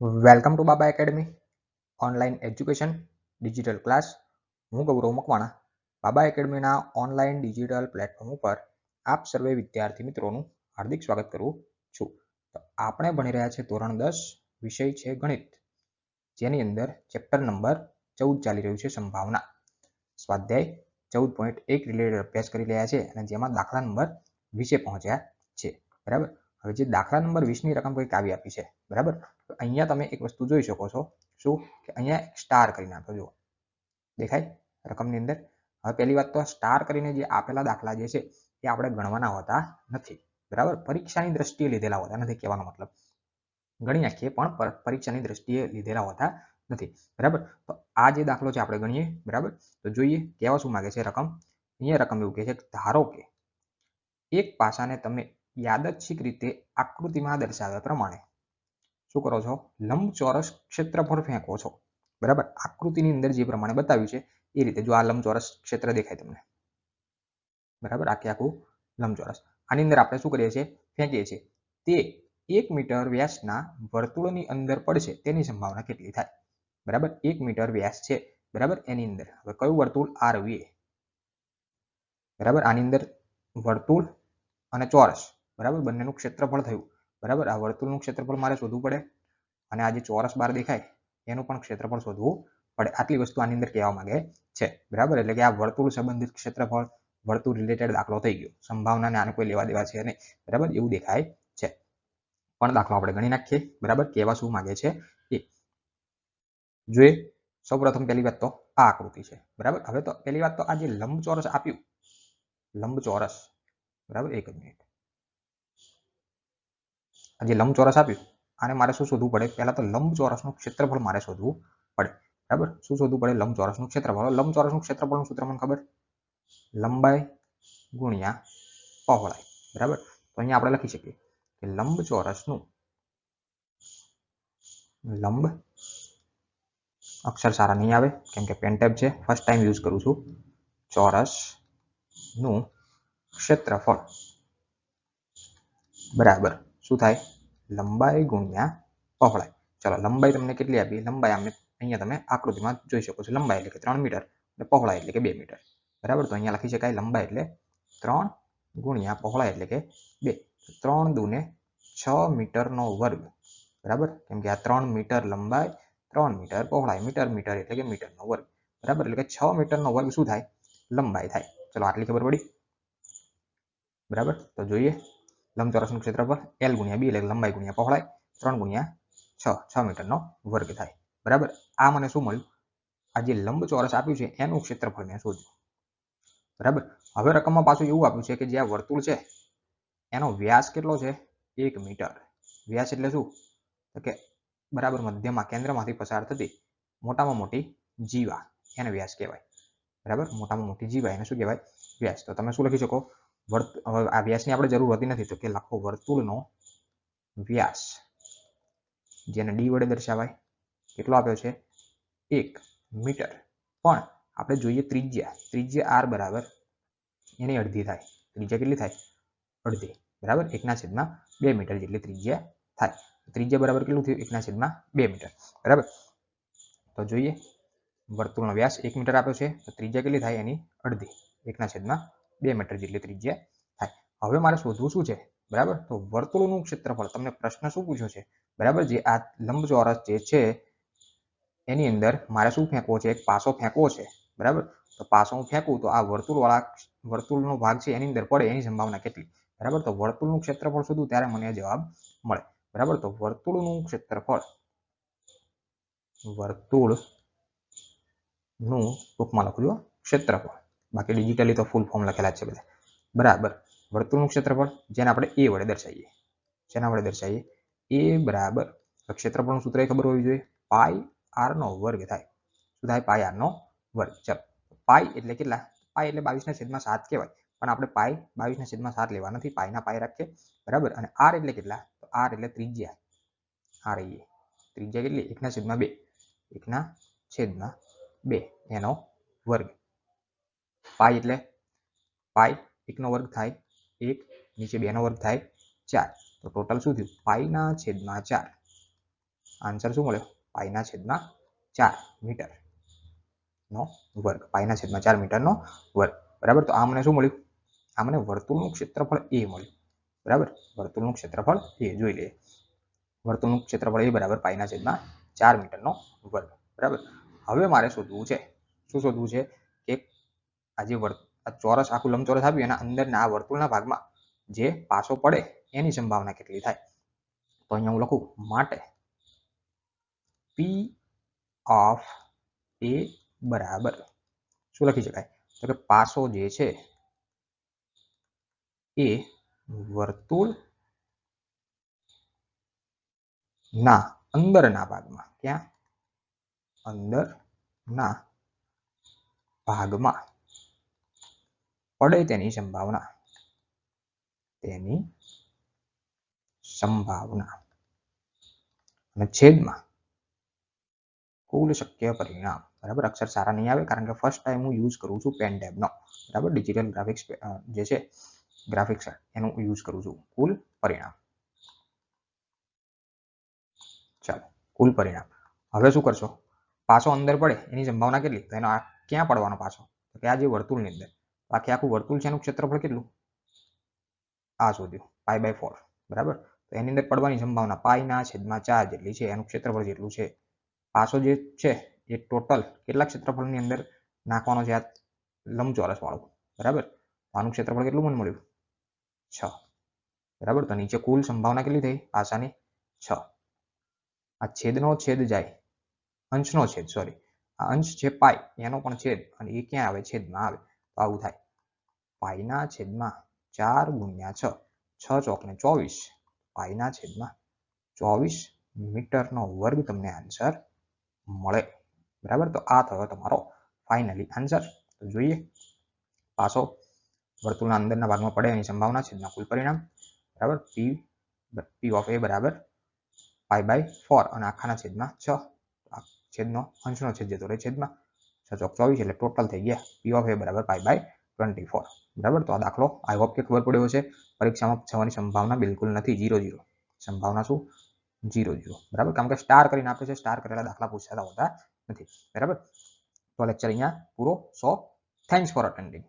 Welcome to Baba academy online education digital class. હું ગૌરવ મકવાણા બાબા એકેડમીના online digital platform ઉપર આપ સર્વે વિદ્યાર્થી મિત્રોનું હાર્દિક સ્વાગત કરું છું. તો આપણે ભણી રહ્યા છે ધોરણ 10, વિષય છે ગણિત, જેની અંદર ચેપ્ટર નંબર 14 ચાલી રહ્યું છે સંભાવના. સ્વાધ્યાય 14.1 રિલેટેડ અભ્યાસ કરી રહ્યા છે અને જેમાં દાખલા નંબર 20 પહોંચ્યા છે. બરાબર. હવે જે દાખલા નંબર 20ની રકમ કંઈક આવી આપી છે. બરાબર. તો અહીંયા તમે એક વસ્તુ જોઈ શકો છો, શું કે અહીંયા સ્ટાર કરીને આપ્યો, જુઓ દેખાય રકમની અંદર. હવે પહેલી વાત તો સ્ટાર કરીને જે આપેલા દાખલા જે છે એ આપણે ગણવાના હોતા નથી. બરાબર. પરીક્ષાની દ્રષ્ટિએ લીધેલા હોતા નથી, કહેવાનો મતલબ ગણી નાખીએ પણ પરીક્ષાની દ્રષ્ટિએ લીધેલા હોતા નથી. બરાબર. તો આ જે દાખલો છે આપણે ગણીએ. બરાબર. તો જોઈએ કેવા શું માગે છે રકમ. અહીંયા રકમ એવું કહે છે, ધારો કે એક પાસાને તમે યાદચ્છિક રીતે આકૃતિમાં દર્શાવ્યા પ્રમાણે શું કરો છો, લંબચોરસ ક્ષેત્રફળ ફેંકો છો. બરાબર. આકૃતિની અંદર જે પ્રમાણે બતાવ્યું છે એ રીતે. જો આ લંબચોરસ ક્ષેત્ર દેખાય તમને, બરાબર, આખું લંબચોરસ. આની અંદર આપણે શું કરીએ છીએ, ફેંકીએ છીએ. તે 1 મીટર વ્યાસના વર્તુળની અંદર પડશે તેની સંભાવના કેટલી થાય. બરાબર. 1 મીટર વ્યાસ છે, બરાબર, એની અંદર હવે કયું વર્તુળ, RVA. બરાબર. આની અંદર વર્તુળ અને ચોરસ, બરાબર, બંનેનું ક્ષેત્રફળ થયું. બરાબર. આ વર્તુળનું ક્ષેત્રફળ મારે શોધવું પડે અને આ જે ચોરસ બાર દેખાય એનું પણ ક્ષેત્રફળ શોધવું પડે. આટલી વસ્તુ આની અંદર કહેવા માંગે છે. બરાબર. એટલે કે આ વર્તુળ સંબંધિત ક્ષેત્રફળ, વર્તુળ રિલેટેડ દાખલો થઈ ગયો. સંભાવનાને આને કોઈ લેવા દેવા છે નહીં. બરાબર. એવું દેખાય છે. પણ દાખલો આપણે ગણી નાખીએ. બરાબર. કેવા શું માંગે છે એ જોઈએ. સૌપ્રથમ પહેલી વાત તો આ આકૃતિ છે. બરાબર. હવે તો પહેલી વાત તો આ જે લંબચોરસ આપ્યું, લંબચોરસ, બરાબર, એક જ મિનિટ. આ જે લંબચોરસ આપ્યું આને મારે શું શોધવું પડે, પહેલા તો લંબચોરસનું ક્ષેત્રફળ મારે શોધવું પડે. બરાબર. શું શોધવું પડે, લંબચોરસનું ક્ષેત્રફળ. લંબચોરસનું ક્ષેત્રફળનું સૂત્ર મને ખબર, લંબાઈ ગુણ્યા પહોળાઈ. બરાબર. તો અહીંયા આપણે લખી શકીએ કે લંબચોરસનું, લંબ અક્ષર સારા નહીં આવે કેમ કે પેન ટેબ છે, ફર્સ્ટ ટાઈમ યુઝ કરું છું. ચોરસનું ક્ષેત્રફળ બરાબર શું થાય, લંબાઈ ગુણ્યા પહોળાઈ. ચલો, લંબાઈ તમને કેટલી આપી, લંબાઈ આમને અહીંયા તમે આકૃતિમાં જોઈ શકો છો. લંબાઈ એટલે કે 3 મીટર અને પહોળાઈ એટલે કે 2 મીટર. બરાબર. તો અહીંયા લખી શકાય લંબાઈ એટલે 3 ગુણ્યા પહોળાઈ એટલે કે 2. 3 દુને 6 મીટરનો વર્ગ. બરાબર. કેમ કે આ 3 મીટર લંબાઈ, 3 મીટર પહોળાઈ, મીટર મીટર એટલે કે મીટરનો વર્ગ. બરાબર. એટલે કે 6 મીટરનો વર્ગ શું થાય, લંબાઈ થાય. ચલો, આટલી ખબર પડી. બરાબર. તો જોઈએ લંબચોરસનું ક્ષેત્રફળ L ગુણ્યા B એટલે લંબાઈ ગુણ્યા પહોળાઈ, 3 ગુણ્યા 6 મીટરનો વર્ગ થાય. બરાબર. આ મને શું મળ્યું, આ જે લંબચોરસ આપ્યું છે એનું ક્ષેત્રફળ મેં શોધ્યું. બરાબર. હવે રકમમાં પાછું એવું આપ્યું છે કે જે આ વર્તુળ છે એનો વ્યાસ કેટલો છે, 1 મીટર. વ્યાસ એટલે શું, તો કે બરાબર મધ્યમાં કેન્દ્રમાંથી પસાર થતી મોટામાં મોટી જીવા એને વ્યાસ કહેવાય. બરાબર. મોટામાં મોટી જીવા એને શું કહેવાય, વ્યાસ. તો તમે શું લખી શકો, આ વ્યાસની આપણે જરૂર હોતી નથી, તો કે લખો વર્તુળનો વ્યાસ, જેને d વડે દર્શાવાય. કેટલો આપ્યો છે, 1 મીટર. પણ આપણે જોઈએ ત્રિજ્યા. ત્રિજ્યા r બરાબર એની અડધી થાય. ત્રિજ્યા કેટલી થાય, અડધી. બરાબર. 1/2 મીટર જેટલી ત્રિજ્યા થાય. ત્રિજ્યા બરાબર કેટલું થયું, 1/2 મીટર. બરાબર. તો જોઈએ વર્તુળનો વ્યાસ 1 મીટર આપ્યો છે, તો ત્રિજ્યા કેટલી થાય, એની અડધી. 1/2 મીટર જેટલી ત્રિજ્યા થાય. હવે મારે શોધવું શું છે, બરાબર, તો વર્તુળનું ક્ષેત્રફળ. તમને પ્રશ્ન શું પૂછ્યો છે, બરાબર, જે આ લંબચોરસ જે છે એની અંદર મારે શું ફેંકવો છે, એક પાસો ફેંકવો છે. બરાબર. તો પાસો હું ફેંકું તો આ વર્તુળનો ભાગ છે એની અંદર પડે એની સંભાવના કેટલી. બરાબર. તો વર્તુળનું ક્ષેત્રફળ શોધું ત્યારે મને જવાબ મળે. બરાબર. તો વર્તુળનું ક્ષેત્રફળ, વર્તુળનું ટૂંકમાં લખું છું ક્ષેત્રફળ, બાકી ડિજિટલી તો ફૂલ ફોર્મ લખેલા છે બધા. બરાબર. વર્તુળનું ક્ષેત્રફળ જેને આપણે a વડે દર્શાવીએ. શેના વડે દર્શાવીએ, a બરાબર ક્ષેત્રફળનું સૂત્ર ખબર હોવી જોઈએ, પાઈ r નો વર્ગ થાય. શું થાય, પાઈ r નો વર્ગ. ચલો, પાઈ એટલે કેટલા, પાઈ એટલે 22/7 કહેવાય, પણ આપણે પાઈ 22/7 લેવા નથી, પાઈના પાઈ રાખીએ. બરાબર. અને r એટલે કેટલા, તો r એટલે ત્રિજ્યા. r એ ત્રિજ્યા કેટલી, 1/2. 1/2 એનો વર્ગ. પાઈ એટલે પાઈ 1 નો વર્ગ થાય 1, નીચે 2 નો વર્ગ થાય 4. તો ટોટલ શું થયું, પાઈના છેદમાં 4. આન્સર શું મળ્યો? પાઈના છેદમાં 4 મીટર નો વર્ગ. પાઈના છેદમાં 4 મીટરનો વર્ગ. બરાબર. તો આ મને શું મળ્યું? આ મને વર્તુળનું ક્ષેત્રફળ એ મળ્યું. બરાબર. વર્તુળનું ક્ષેત્રફળ એ જોઈ લઈએ. વર્તુળનું ક્ષેત્રફળ એ બરાબર પાઈના છેદમાં 4 મીટરનો વર્ગ. બરાબર. હવે મારે શોધવું છે, શું શોધવું છે કે આ જે ચોરસ આખું લંબચોરસ આપ્યું એના અંદરના આ વર્તુળના ભાગમાં જે પાસો પડે એની સંભાવના કેટલી થાય. તો અહીંયા હું લખું માટે P ઓફ A બરાબર શું લખી શકાય? તો કે પાસો જે છે એ વર્તુળ ના અંદરના ભાગમાં, ક્યાં? અંદરના ભાગમાં પડે તેની સંભાવના, અને છેદમાં કુલ શક્ય પરિણામ. બરાબર. અક્ષર સારા નહીં આવે કારણ કે ફર્સ્ટ ટાઈમ હું યુઝ કરું છું પેન ટેબનો. બરાબર. ડિજિટલ ગ્રાફિક્સ જે છે ગ્રાફિક્સ એનું યુઝ કરું છું. કુલ પરિણામ. ચાલો, કુલ પરિણામ. હવે શું કરશો? પાસો અંદર પડે એની સંભાવના કેટલી? તો એનો આ ક્યાં પડવાનો પાસો? તો કે આ જે વર્તુળની અંદર. બાકી આખું વર્તુળ છે એનું ક્ષેત્રફળ કેટલું? આ શોધ્યું, π/4. બરાબર. તો એની અંદર પડવાની સંભાવના પાઈના છેદમાં 4 જેટલી છે. એનું ક્ષેત્રફળ જેટલું છે. પાસો જે છે એ ટોટલ કેટલા ક્ષેત્રફળની અંદર નાખવાનો છે? આ લંબચોરસ વાળું. બરાબર. આનું ક્ષેત્રફળ કેટલું મને મળ્યું? 6. બરાબર. તો નીચે કુલ સંભાવના કેટલી થઈ પાસાની? 6. આ છેદનો છેદ જાય, અંશનો છેદ, સોરી, આ અંશ છે પાઈ, એનો પણ છેદ, અને એ ક્યાં આવે? છેદમાં આવે. તો આવું થાય પાઈના છેદમાં 4 ગુણ્યા 6, 6 ચોકને 24, પાઈના છેદમાં 24 મીટરનો વર્ગ તમને આન્સર મળે. બરાબર. તો આ થયો તમારો ફાઇનલી આન્સર. તો જોઈએ, પાસો વર્તુળના અંદરના ભાગમાં પડે એની સંભાવના છેદમાં કુલ પરિણામ. બરાબર. P ઓફ A બરાબર π/4 અને આખાના છેદમાં 6. છેદનો અંશનો છેદ જતો રહે છેદમાં. 6 ચોક 24 એટલે ટોટલ થઈ ગયા P ઓફ A બરાબર π/24. બરાબર. તો આ દાખલો આઈ હોપ કે ખબર પડ્યો હશે. પરીક્ષામાં થવાની સંભાવના બિલકુલ નથી. 0-0 સંભાવના. શું? 0-0. બરાબર. કારણ કે સ્ટાર કરીને આપે છે. સ્ટાર કરેલા દાખલા પૂછાતા હોતા નથી. બરાબર. તો લેક્ચર અહીંયા પૂરો. સો થેન્ક્સ ફોર અટેન્ડિંગ.